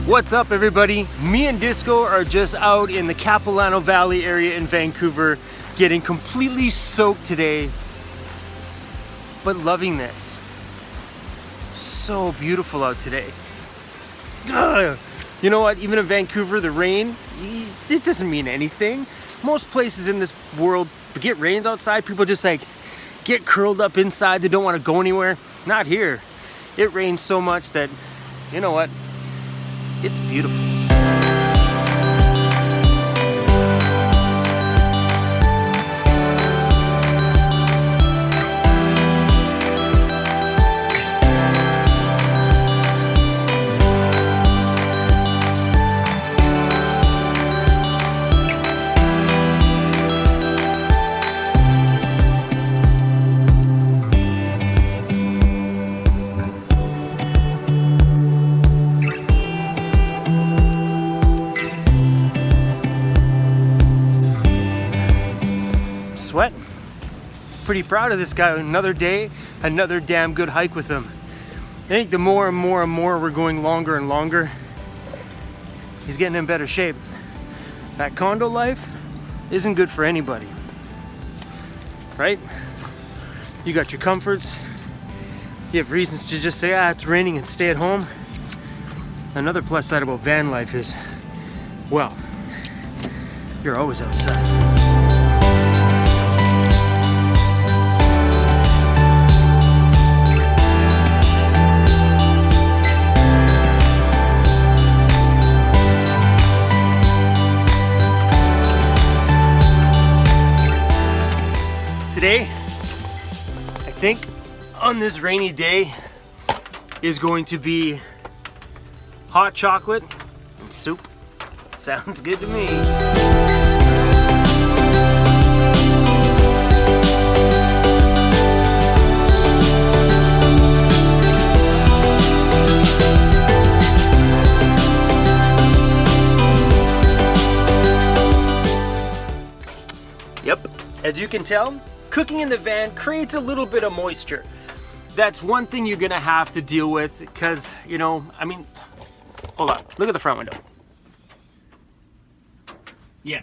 What's up, everybody? Me and Disco are just out in the Capilano Valley area in Vancouver, getting completely soaked today, but loving this. So beautiful out today. Ugh. You know what? Even in Vancouver, the rain, it doesn't mean anything. Most places in this world get rains outside, people just like get curled up inside. They don't want to go anywhere. Not here. It rains so much that, you know what? It's beautiful. Sweating. Pretty proud of this guy. Another day, another damn good hike with him. I think the more and more we're going longer and longer, he's getting in better shape. That condo life isn't good for anybody, right? You got your comforts, you have reasons to just say, it's raining and stay at home. Another plus side about van life is, well, you're always outside. Today, I think on this rainy day is going to be hot chocolate and soup. Sounds good to me. Yep, as you can tell, cooking in the van creates a little bit of moisture. That's one thing you're gonna have to deal with because, you know, I mean, hold on, look at the front window. Yeah.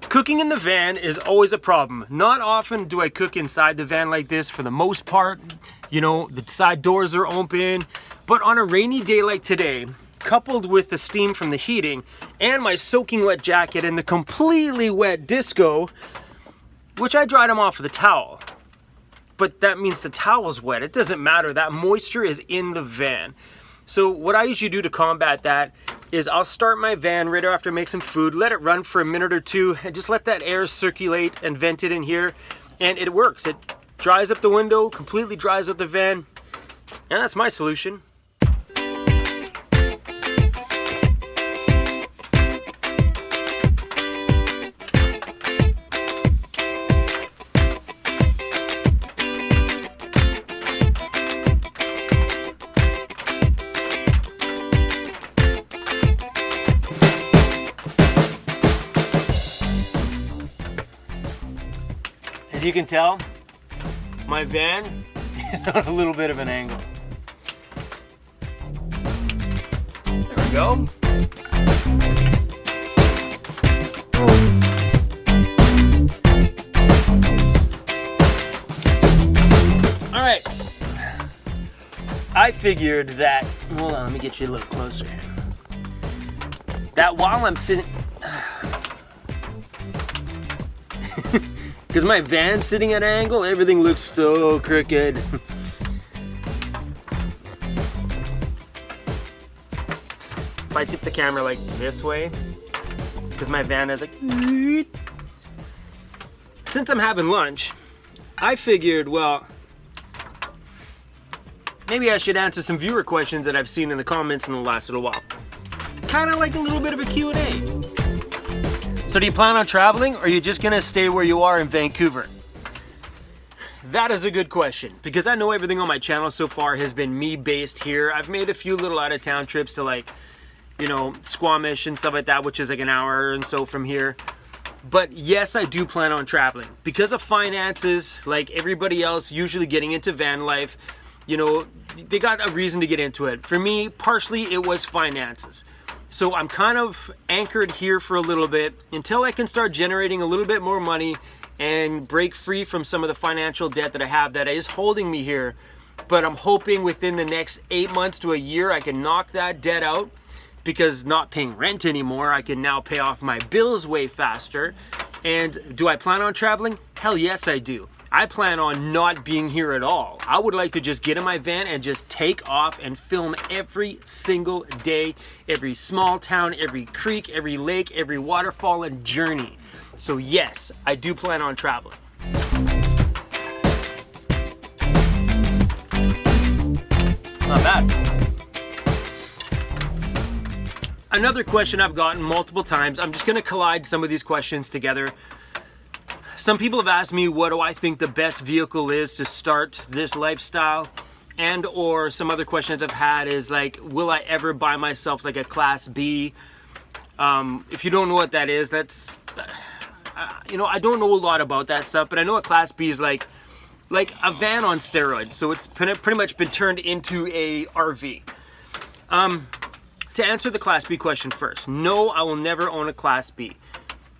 Cooking in the van is always a problem. Not often do I cook inside the van like this. For the most part, you know, the side doors are open. But on a rainy day like today, coupled with the steam from the heating and my soaking wet jacket and the completely wet Disco, which I dried him off with a towel, but that means the towel's wet. It doesn't matter, that moisture is in the van. So what I usually do to combat that is I'll start my van right after I make some food, let it run for a minute or two, and just let that air circulate and vent it in here, and it works. It dries up the window, completely dries up the van, and that's my solution. As you can tell, my van is on a little bit of an angle. There we go. All right. I figured that, hold on, let me get you a little closer here. That while I'm sitting, because my van's sitting at an angle, everything looks so crooked. If I tip the camera like this way, because my van is like, since I'm having lunch, I figured, well, maybe I should answer some viewer questions that I've seen in the comments in the last little while. Kind of like a little bit of a Q&A. So do you plan on traveling, or are you just gonna stay where you are in Vancouver? That is a good question, because I know everything on my channel so far has been me based here. I've made a few little out-of-town trips to, like, you know, Squamish and stuff like that, which is like an hour and so from here. But yes, I do plan on traveling. Because of finances, like everybody else usually getting into van life, you know, they got a reason to get into it. For me, partially it was finances. So I'm kind of anchored here for a little bit until I can start generating a little bit more money and break free from some of the financial debt that I have that is holding me here. But I'm hoping within the next 8 months to a year, I can knock that debt out, because not paying rent anymore, I can now pay off my bills way faster. And do I plan on traveling? Hell yes, I do. I plan on not being here at all. I would like to just get in my van and just take off and film every single day, every small town, every creek, every lake, every waterfall and journey. So yes, I do plan on traveling. Not bad. Another question I've gotten multiple times, I'm just gonna collide some of these questions together. Some people have asked me, what do I think the best vehicle is to start this lifestyle? And or some other questions I've had is like, will I ever buy myself like a Class B? If you don't know what that is, that's, you know, I don't know a lot about that stuff, but I know a Class B is like a van on steroids. So it's pretty much been turned into a RV. To answer the Class B question first, no, I will never own a Class B.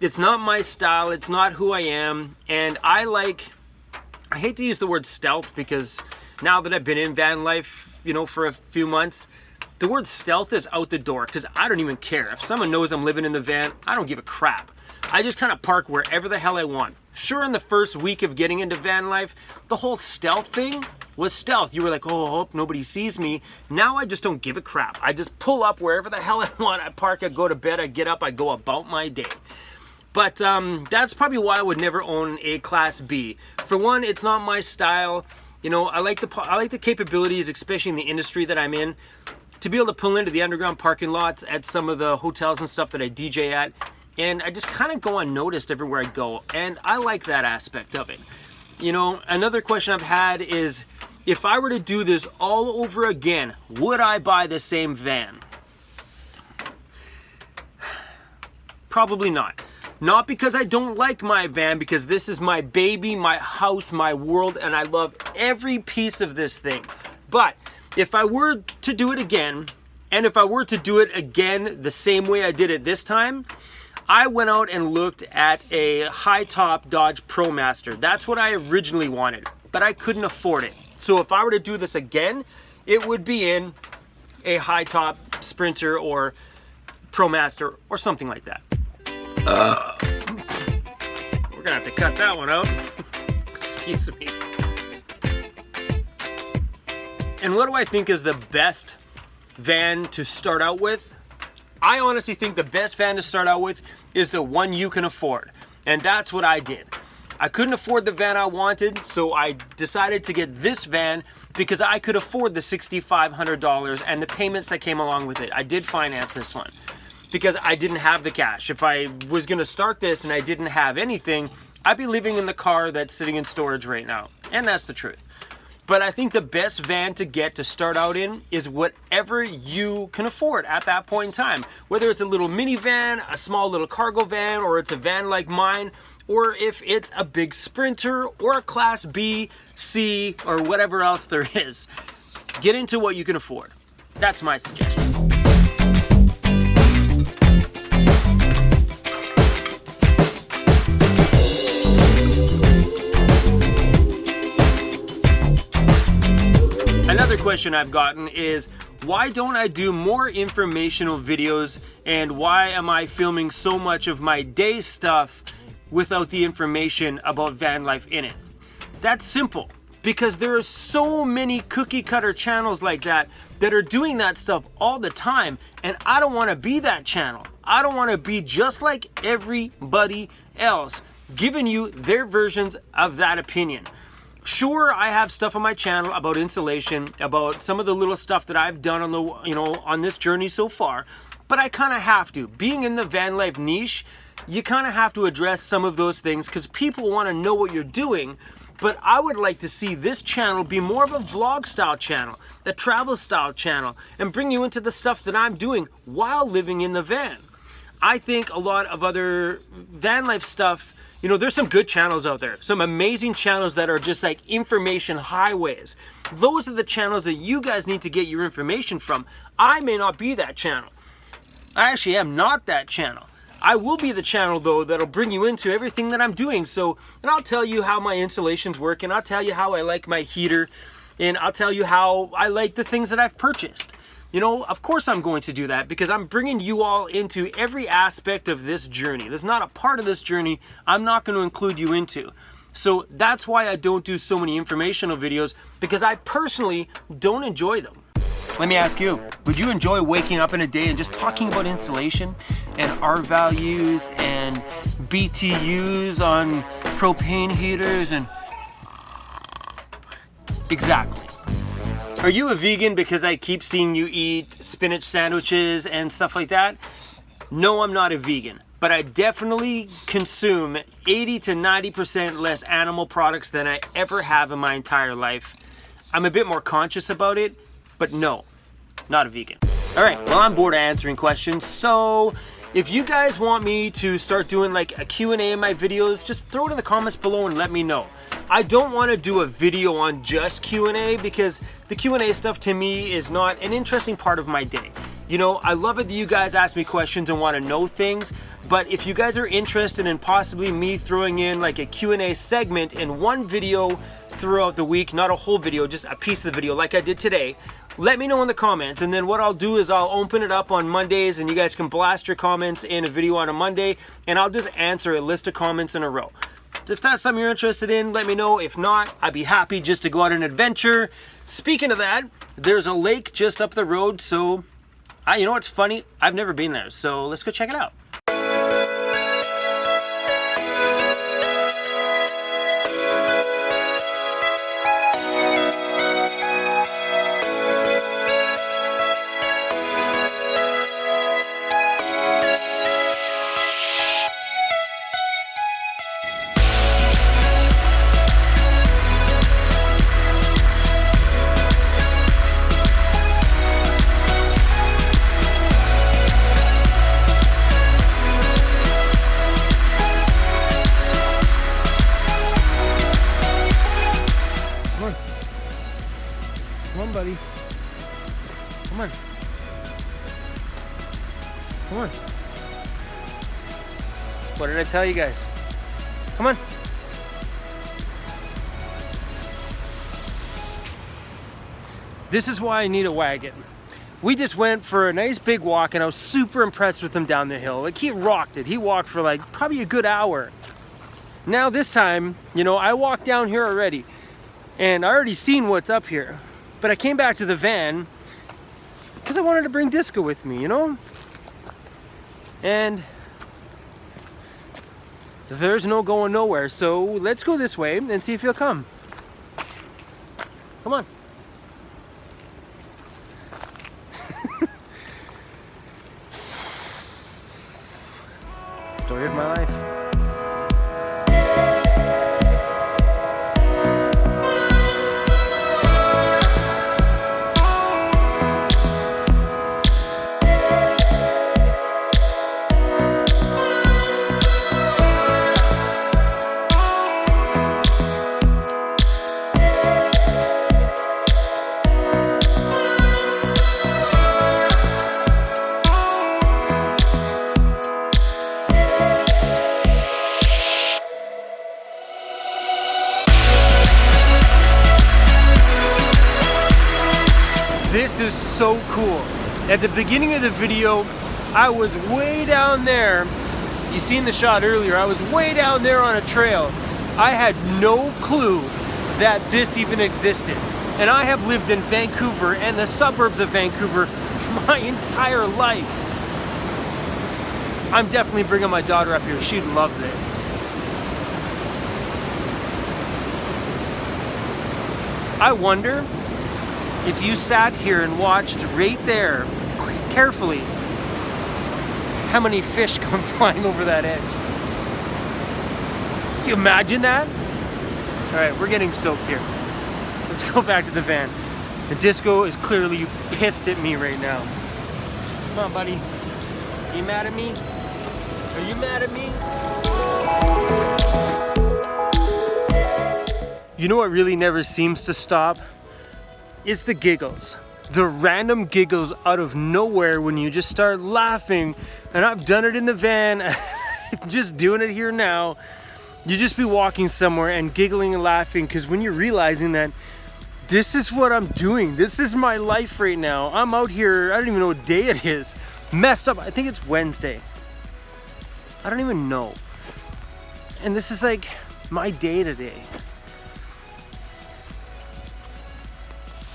It's not my style, it's not who I am, and I hate to use the word stealth, because now that I've been in van life, you know, for a few months, the word stealth is out the door, because I don't even care. If someone knows I'm living in the van, I don't give a crap. I just kind of park wherever the hell I want. Sure, in the first week of getting into van life, the whole stealth thing was stealth. You were like, oh, I hope nobody sees me. Now I just don't give a crap. I just pull up wherever the hell I want. I park, I go to bed, I get up, I go about my day. But that's probably why I would never own a Class B. For one, it's not my style. You know, I like the capabilities, especially in the industry that I'm in, to be able to pull into the underground parking lots at some of the hotels and stuff that I DJ at. And I just kind of go unnoticed everywhere I go. And I like that aspect of it. You know, another question I've had is, if I were to do this all over again, would I buy the same van? Probably not. Not because I don't like my van, because this is my baby, my house, my world, and I love every piece of this thing. But if I were to do it again, and if I were to do it again the same way I did it this time, I went out and looked at a high-top Dodge ProMaster. That's what I originally wanted, but I couldn't afford it. So if I were to do this again, it would be in a high-top Sprinter or ProMaster or something like that. We're gonna have to cut that one out. Excuse me. And what do I think is the best van to start out with? I honestly think the best van to start out with is the one you can afford. And that's what I did. I couldn't afford the van I wanted, so I decided to get this van because I could afford the $6,500 and the payments that came along with it. I did finance this one because I didn't have the cash. If I was gonna start this and I didn't have anything, I'd be living in the car that's sitting in storage right now. And that's the truth. But I think the best van to get to start out in is whatever you can afford at that point in time. Whether it's a little minivan, a small little cargo van, or it's a van like mine, or if it's a big Sprinter or a Class B, C, or whatever else there is. Get into what you can afford. That's my suggestion. Another question I've gotten is, why don't I do more informational videos, and why am I filming so much of my day stuff without the information about van life in it? That's simple, because there are so many cookie cutter channels like that are doing that stuff all the time, and I don't want to be that channel. I don't want to be just like everybody else, giving you their versions of that opinion. Sure, I have stuff on my channel about insulation, about some of the little stuff that I've done on the, on this journey so far, but I kind of have to. Being in the van life niche, you kind of have to address some of those things because people want to know what you're doing. But I would like to see this channel be more of a vlog style channel, a travel style channel, and bring you into the stuff that I'm doing while living in the van. I think a lot of other van life stuff, You know, there's some good channels out there, some amazing channels that are just like information highways. Those are the channels that you guys need to get your information from. I may not be that channel. I actually am not that channel. I will be the channel though that'll bring you into everything that I'm doing. So, and I'll tell you how my installations work, and I'll tell you how I like my heater, and I'll tell you how I like the things that I've purchased. You know, of course I'm going to do that because I'm bringing you all into every aspect of this journey. There's not a part of this journey I'm not going to include you into. So that's why I don't do so many informational videos, because I personally don't enjoy them. Let me ask you, would you enjoy waking up in a day and just talking about installation and R values and BTUs on propane heaters and... Exactly. Are you a vegan because I keep seeing you eat spinach sandwiches and stuff like that? No, I'm not a vegan, but I definitely consume 80 to 90% less animal products than I ever have in my entire life. I'm a bit more conscious about it, but no, not a vegan. All right, well, I'm bored of answering questions, so if you guys want me to start doing like a Q&A in my videos, just throw it in the comments below and let me know. I don't want to do a video on just Q&A because the Q&A stuff to me is not an interesting part of my day. You know, I love it that you guys ask me questions and want to know things, but if you guys are interested in possibly me throwing in like a Q&A segment in one video throughout the week, not a whole video, just a piece of the video like I did today, let me know in the comments, and then what I'll do is I'll open it up on Mondays and you guys can blast your comments in a video on a Monday, and I'll just answer a list of comments in a row. If that's something you're interested in, let me know. If not, I'd be happy just to go on an adventure. Speaking of that, there's a lake just up the road, so you know what's funny? I've never been there, so let's go check it out. Come on, buddy. Come on. Come on. What did I tell you guys? Come on. This is why I need a wagon. We just went for a nice big walk and I was super impressed with him down the hill. Like, he rocked it. He walked for like probably a good hour. Now this time, you know, I walked down here already and I already seen what's up here. But I came back to the van because I wanted to bring Disco with me, you know? And there's no going nowhere. So let's go this way and see if he'll come. Come on. Story of my life. This is so cool. At the beginning of the video, I was way down there. You seen the shot earlier. I was way down there on a trail. I had no clue that this even existed. And I have lived in Vancouver and the suburbs of Vancouver my entire life. I'm definitely bringing my daughter up here. She'd love this. I wonder if you sat here and watched right there, carefully, how many fish come flying over that edge. Can you imagine that? All right, we're getting soaked here. Let's go back to the van. The Disco is clearly pissed at me right now. Come on, buddy. Are you mad at me? Are you mad at me? You know what really never seems to stop? It's the giggles. The random giggles out of nowhere when you just start laughing. And I've done it in the van, just doing it here now. You just be walking somewhere and giggling and laughing, because when you're realizing that this is what I'm doing, this is my life right now. I'm out here, I don't even know what day it is. Messed up, I think it's Wednesday. I don't even know. And this is like my day today.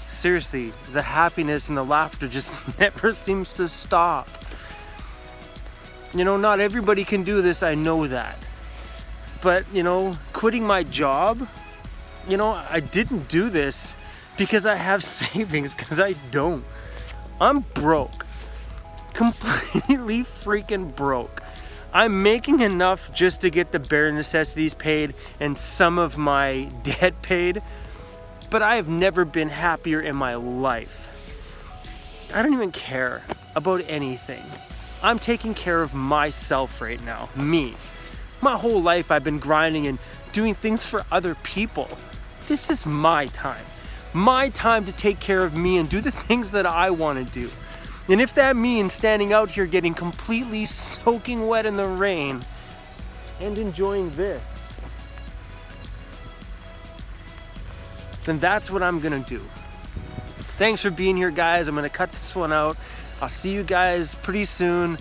Seriously, the happiness and the laughter just never seems to stop. You know, not everybody can do this, I know that. But, you know, quitting my job, you know, I didn't do this because I have savings, because I don't. I'm broke. Completely freaking broke. I'm making enough just to get the bare necessities paid and some of my debt paid. But I have never been happier in my life. I don't even care about anything. I'm taking care of myself right now, me. My whole life I've been grinding and doing things for other people. This is my time. My time to take care of me and do the things that I want to do. And if that means standing out here getting completely soaking wet in the rain and enjoying this, then that's what I'm gonna do. Thanks for being here, guys. I'm gonna cut this one out. I'll see you guys pretty soon.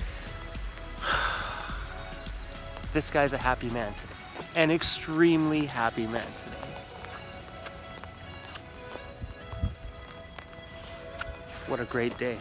This guy's a happy man today. An extremely happy man today. What a great day.